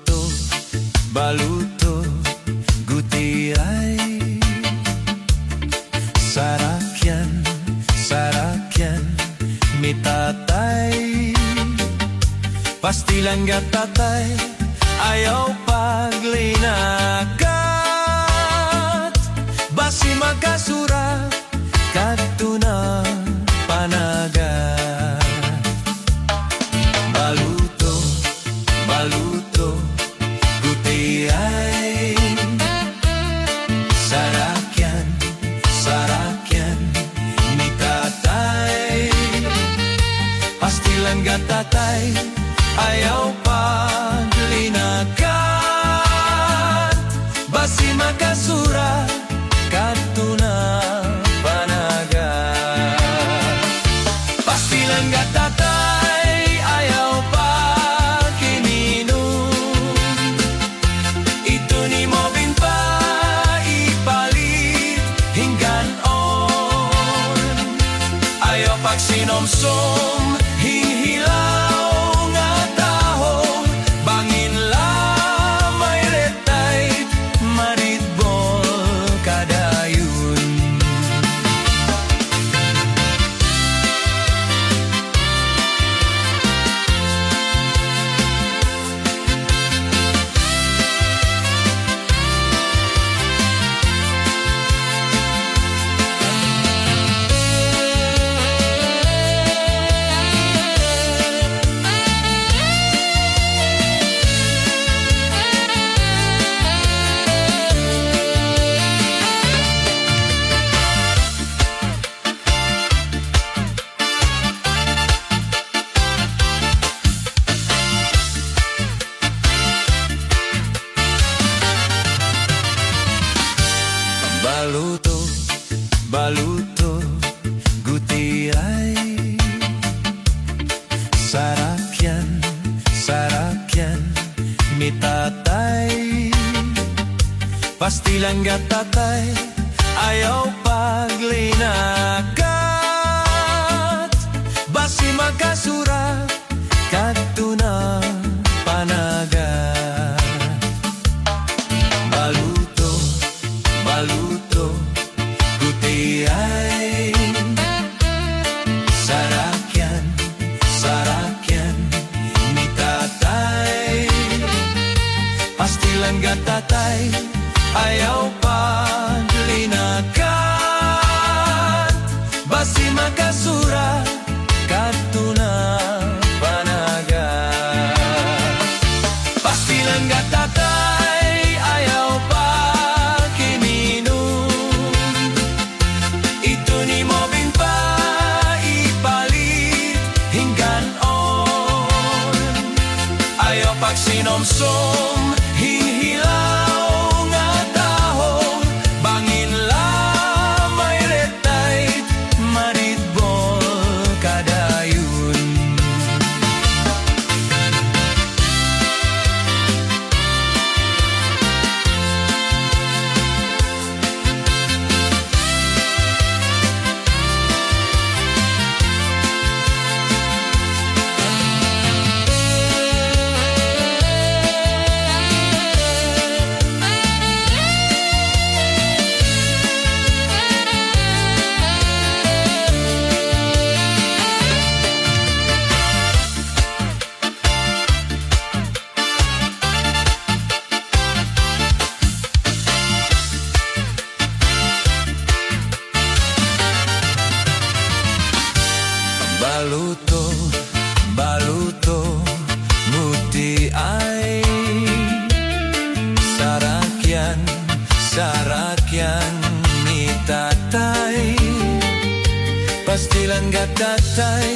baluto, baluto, gutay. Sarap yan, ni tatay. Pastilan ga tatay, ayaw paglinakat. Basi magkasura, kadto na panagat. Baluto, baluto, gutay. Sarap yan, ni tatay. Pastilan ga tatay, ayaw paglinakat. Basi makasura, kadto na panagat. Pastilan ga tatay, ayaw pakininom. Ito ni mo pa ipalit hingganon. Ayaw pagsinomsom, hihilaw nga tahong. Bangin lamay retay, maritbol kadayon. Baluto, baluto, gutay. Sarap yan, ni tatay. Pastilan ga tatay, ayaw paglinakat. Basi magkasura, kadto na panagat. Baluto, baluto, gutay. Sarap yan, ni tatay. Pastilan ga tatay, ayaw paglinakat. Basi makasura, kadto na panagat. Pastilan ga tatay, ayaw pakininom. Ito ni mo pa ipalit hingganon. Ayaw pagsinomsom, hihilaw nga tahong. Bangin lamay retay, maritbol kadayon. Baluto, baluto, gutay. Sarap yan, ni tatay. Pastilan ga tatay,